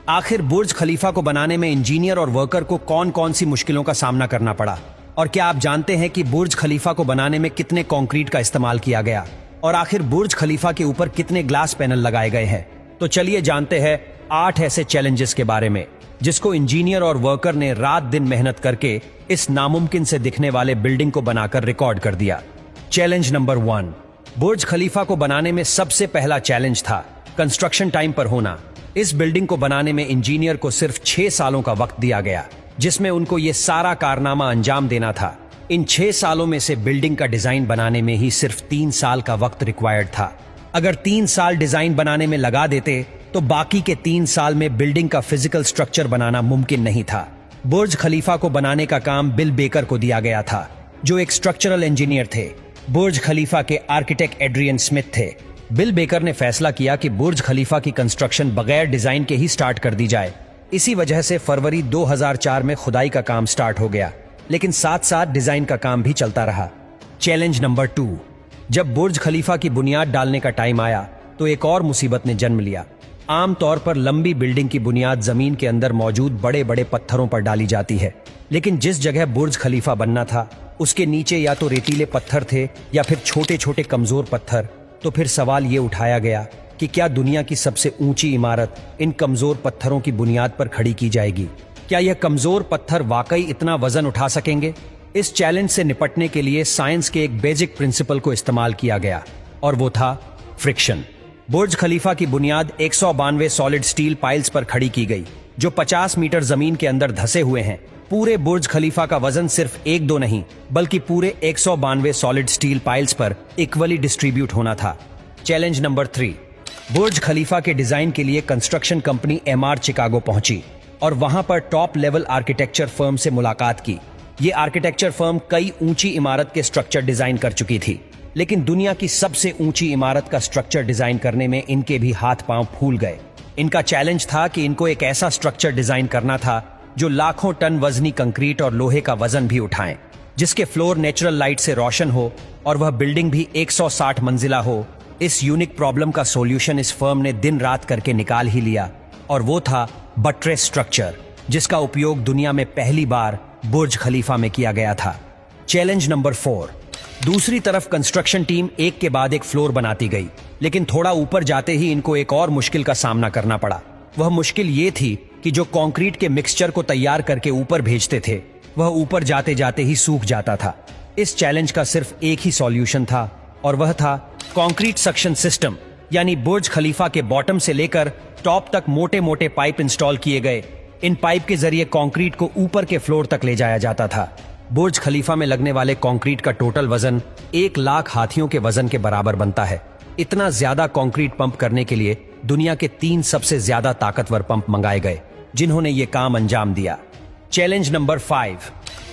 आखिर बुर्ज खलीफा को बनाने में इंजीनियर और वर्कर को कौन कौन सी मुश्किलों का सामना करना पड़ा, और क्या आप जानते हैं कि बुर्ज खलीफा को बनाने में कितने कंक्रीट का इस्तेमाल किया गया, और आखिर बुर्ज खलीफा के ऊपर कितने ग्लास पैनल लगाए गए हैं। तो चलिए जानते हैं 8 ऐसे चैलेंजेस के बारे में जिसको इंजीनियर और वर्कर ने रात दिन मेहनत करके इस नामुमकिन से दिखने वाले बिल्डिंग को बनाकर रिकॉर्ड कर दिया। चैलेंज नंबर 1, बुर्ज खलीफा को बनाने में सबसे पहला चैलेंज था कंस्ट्रक्शन टाइम पर होना। इस बिल्डिंग को बनाने में इंजीनियर को सिर्फ 6 सालों का वक्त दिया गया, जिसमें उनको ये सारा कारनामा अंजाम देना था। इन 6 सालों में से बिल्डिंग का डिजाइन बनाने में ही सिर्फ 3 साल का वक्त रिक्वायर्ड था। अगर 3 साल डिजाइन बनाने में लगा देते तो बाकी के 3 साल में बिल्डिंग का फिजिकल स्ट्रक्चर बनाना मुमकिन नहीं था। बुर्ज खलीफा को बनाने का काम बिल बेकर को दिया गया था, जो एक स्ट्रक्चरल इंजीनियर थे। बुर्ज खलीफा के आर्किटेक्ट एड्रियन स्मिथ थे। बिल बेकर ने फैसला किया कि बुर्ज खलीफा की कंस्ट्रक्शन बगैर डिजाइन के ही स्टार्ट कर दी जाए। इसी वजह से फरवरी 2004 में खुदाई का काम स्टार्ट हो गया, लेकिन साथ साथ डिजाइन का काम भी चलता रहा। चैलेंज नंबर 2, जब बुर्ज खलीफा की बुनियाद डालने का टाइम आया तो एक और मुसीबत ने जन्म लिया। आमतौर पर लंबी बिल्डिंग की बुनियाद जमीन के अंदर मौजूद बड़े बड़े पत्थरों पर डाली जाती है, लेकिन जिस जगह बुर्ज खलीफा बनना था उसके नीचे या तो रेतीले पत्थर थे या फिर छोटे छोटे कमजोर पत्थर। तो फिर सवाल ये उठाया गया कि क्या दुनिया की सबसे ऊंची इमारत इन कमजोर पत्थरों की बुनियाद पर खड़ी की जाएगी? क्या यह कमजोर पत्थर वाकई इतना वजन उठा सकेंगे? इस चैलेंज से निपटने के लिए साइंस के एक बेसिक प्रिंसिपल को इस्तेमाल किया गया, और वो था फ्रिक्शन। बुर्ज खलीफा की बुनियाद 192 सॉलिड स्टील पाइल्स पर खड़ी की गई, जो 50 मीटर जमीन के अंदर धसे हुए हैं। पूरे बुर्ज खलीफा का वजन सिर्फ 1-2 नहीं, बल्कि पूरे 192 सॉलिड स्टील पाइल्स पर इक्वली डिस्ट्रीब्यूट होना था। चैलेंज नंबर 3, बुर्ज खलीफा के डिजाइन के लिए कंस्ट्रक्शन कंपनी एमआर चिकागो पहुंची और वहां पर टॉप लेवल आर्किटेक्चर फर्म से मुलाकात की। ये आर्किटेक्चर फर्म कई ऊंची इमारत के स्ट्रक्चर डिजाइन कर चुकी थी, लेकिन दुनिया की सबसे ऊंची इमारत का स्ट्रक्चर डिजाइन करने में इनके भी हाथ पांव फूल गए। इनका चैलेंज था कि इनको एक ऐसा स्ट्रक्चर डिजाइन करना था जो लाखों टन वजनी कंक्रीट और लोहे का वजन भी उठाएं, जिसके फ्लोर नेचुरल लाइट से रोशन हो और वह बिल्डिंग भी 160 मंजिला हो। इस यूनिक प्रॉब्लम का सॉल्यूशन इस फर्म ने दिन रात करके निकाल ही लिया, और वो था बट्रेस स्ट्रक्चर, जिसका उपयोग दुनिया में पहली बार बुर्ज खलीफा में किया गया था। चैलेंज नंबर 4, दूसरी तरफ कंस्ट्रक्शन टीम एक के बाद एक फ्लोर बनाती गई, लेकिन थोड़ा ऊपर जाते ही इनको एक और मुश्किल का सामना करना पड़ा। वह मुश्किल ये थी कि जो कंक्रीट के मिक्सचर को तैयार करके ऊपर भेजते थे, वह ऊपर जाते जाते ही सूख जाता था। इस चैलेंज का सिर्फ एक ही सॉल्यूशन था, और वह था कंक्रीट सक्शन सिस्टम। यानी बुर्ज खलीफा के बॉटम से लेकर टॉप तक मोटे मोटे पाइप इंस्टॉल किए गए। इन पाइप के जरिए कंक्रीट को ऊपर के फ्लोर तक ले जाया जाता था। बुर्ज खलीफा में लगने वाले कंक्रीट का टोटल वजन 1 लाख हाथियों के वजन के बराबर बनता है। इतना ज्यादा कंक्रीट पंप करने के लिए दुनिया के 3 सबसे ज्यादा ताकतवर पंप मंगाए गए, जिन्होंने ये काम अंजाम दिया। चैलेंज नंबर 5,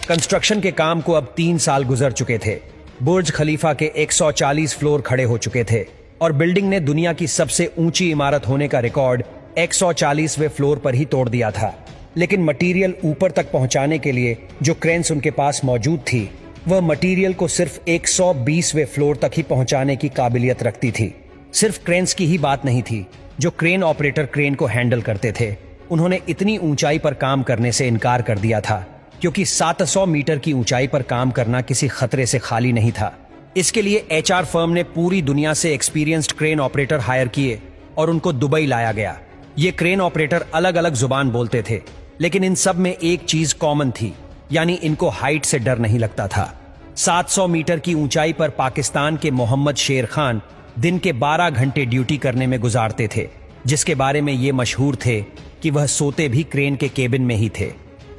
कंस्ट्रक्शन के काम को अब 3 साल गुजर चुके थे। बुर्ज खलीफा के 140 फ्लोर खड़े हो चुके थे और बिल्डिंग ने दुनिया की सबसे ऊंची इमारत होने का रिकॉर्ड 140वें फ्लोर पर ही तोड़ दिया था। लेकिन मटेरियल ऊपर तक पहुंचाने के लिए जो क्रेन्स उनके पास मौजूद थी, वह मटेरियल को सिर्फ 120वें फ्लोर तक ही पहुंचाने की काबिलियत रखती थी। सिर्फ क्रेन्स की ही बात नहीं थी, जो क्रेन ऑपरेटर क्रेन को हैंडल करते थे, उन्होंने इतनी ऊंचाई पर काम करने से इनकार कर दिया था, क्योंकि 700 मीटर की ऊंचाई पर काम करना किसी खतरे से खाली नहीं था। इसके लिए एचआर फर्म ने पूरी दुनिया से एक्सपीरियंस्ड क्रेन ऑपरेटर हायर किए और उनको दुबई लाया गया। ये क्रेन ऑपरेटर अलग अलग जुबान बोलते थे, लेकिन इन सब में एक चीज कॉमन थी, यानी इनको हाइट से डर नहीं लगता था। 700 मीटर की ऊंचाई पर पाकिस्तान के मोहम्मद शेर खान दिन के 12 घंटे ड्यूटी करने में गुजारते थे, जिसके बारे में ये मशहूर थे कि वह सोते भी क्रेन के केबिन में ही थे।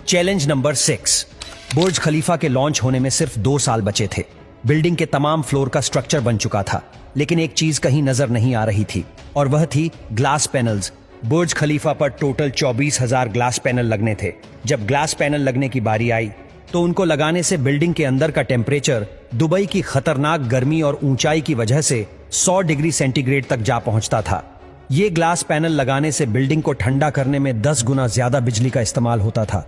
चैलेंज नंबर 6, बुर्ज खलीफा के लॉन्च होने में सिर्फ 2 साल बचे थे। बिल्डिंग के तमाम फ्लोर का स्ट्रक्चर बन चुका था, लेकिन एक चीज कहीं नजर नहीं आ रही थी, और वह थी ग्लास पैनल्स। बुर्ज खलीफा पर टोटल 24,000 ग्लास पैनल लगने थे। जब ग्लास पैनल लगने की बारी आई तो उनको लगाने से बिल्डिंग के अंदर का टेम्परेचर दुबई की खतरनाक गर्मी और ऊंचाई की वजह से 100 डिग्री सेंटीग्रेड तक जा पहुंचता था। ये ग्लास पैनल लगाने से बिल्डिंग को ठंडा करने में 10 गुना ज्यादा बिजली का इस्तेमाल होता था।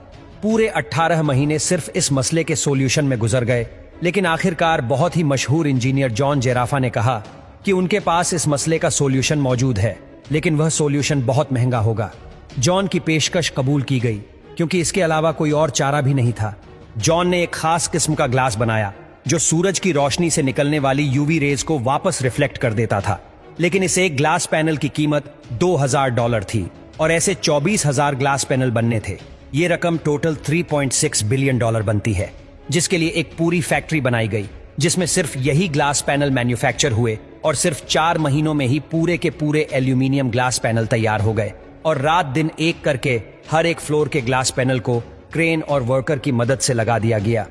पूरे 18 महीने सिर्फ इस मसले के सॉल्यूशन में गुजर गए, लेकिन आखिरकार बहुत ही मशहूर इंजीनियर जॉन जेराफा ने कहा कि उनके पास इस मसले का सॉल्यूशन मौजूद है, लेकिन वह सॉल्यूशन बहुत महंगा होगा। जॉन की पेशकश कबूल की गई क्योंकि इसके अलावा कोई और चारा भी नहीं था। जॉन ने एक खास किस्म का ग्लास बनाया जो सूरज की रोशनी से निकलने वाली यूवी रेज को वापस रिफ्लेक्ट कर देता था। लेकिन इस एक ग्लास पैनल की कीमत $2000 थी और ऐसे 24,000 ग्लास पैनल बनने थे। ये रकम टोटल $3.6 बिलियन बनती है, जिसके लिए एक पूरी फैक्ट्री बनाई गई जिसमें सिर्फ यही ग्लास पैनल मैन्युफैक्चर हुए और सिर्फ 4 महीनों में ही पूरे के पूरे एल्यूमिनियम ग्लास पैनल तैयार हो गए। और रात दिन एक करके हर एक फ्लोर के ग्लास पैनल को क्रेन और वर्कर की मदद से लगा दिया गया।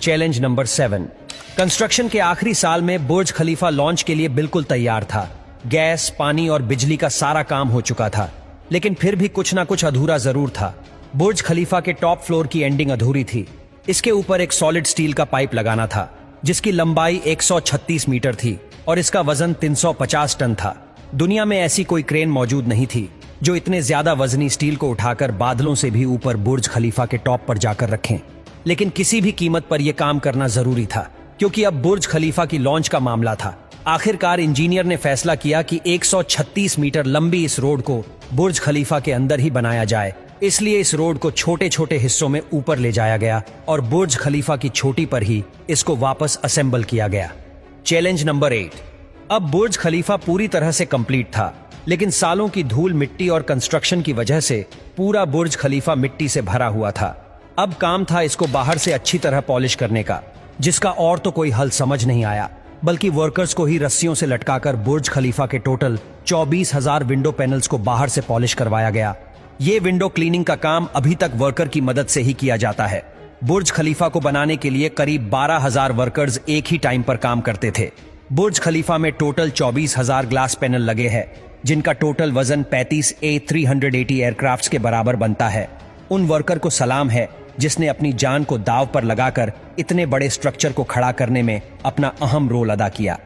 Challenge number 7। कंस्ट्रक्शन के आखिरी साल में बुर्ज खलीफा लॉन्च के लिए बिल्कुल तैयार था। गैस, पानी और बिजली का सारा काम हो चुका था, लेकिन फिर भी कुछ ना कुछ अधूरा जरूर था। बुर्ज खलीफा के टॉप फ्लोर की एंडिंग अधूरी थी। इसके ऊपर एक सॉलिड स्टील का पाइप लगाना था जिसकी लंबाई 136 मीटर थी और इसका वजन 350 टन था। दुनिया में ऐसी कोई क्रेन मौजूद नहीं थी जो इतने ज्यादा वजनी स्टील को उठाकर बादलों से भी ऊपर बुर्ज खलीफा के टॉप पर जाकर रखें। लेकिन किसी भी कीमत पर यह काम करना जरूरी था क्योंकि अब बुर्ज खलीफा की लॉन्च का मामला था। आखिरकार इंजीनियर ने फैसला किया कि 136 मीटर लंबी इस रोड को बुर्ज खलीफा के अंदर ही बनाया जाए। इसलिए इस रोड को छोटे छोटे हिस्सों में ऊपर ले जाया गया और बुर्ज खलीफा की चोटी पर ही इसको वापस असेंबल किया गया। Challenge number 8। अब बुर्ज खलीफा पूरी तरह से कंप्लीट था, लेकिन सालों की धूल मिट्टी और कंस्ट्रक्शन की वजह से पूरा बुर्ज खलीफा मिट्टी से भरा हुआ था। अब काम था इसको बाहर से अच्छी तरह पॉलिश करने का, जिसका और तो कोई हल समझ नहीं आया, बल्कि वर्कर्स को ही रस्सियों से लटकाकर बुर्ज खलीफा के टोटल 24,000 विंडो पैनल्स को बाहर से पॉलिश करवाया गया। ये विंडो क्लीनिंग का काम अभी तक वर्कर की मदद से ही किया जाता है। बुर्ज खलीफा को बनाने के लिए करीब 12,000 वर्कर्स एक ही टाइम पर काम करते थे। बुर्ज खलीफा में टोटल 24,000 ग्लास पैनल लगे हैं, जिनका टोटल वजन 35 A380 एयरक्राफ्ट्स के बराबर बनता है। उन वर्कर को सलाम है जिसने अपनी जान को दांव पर लगाकर इतने बड़े स्ट्रक्चर को खड़ा करने में अपना अहम रोल अदा किया।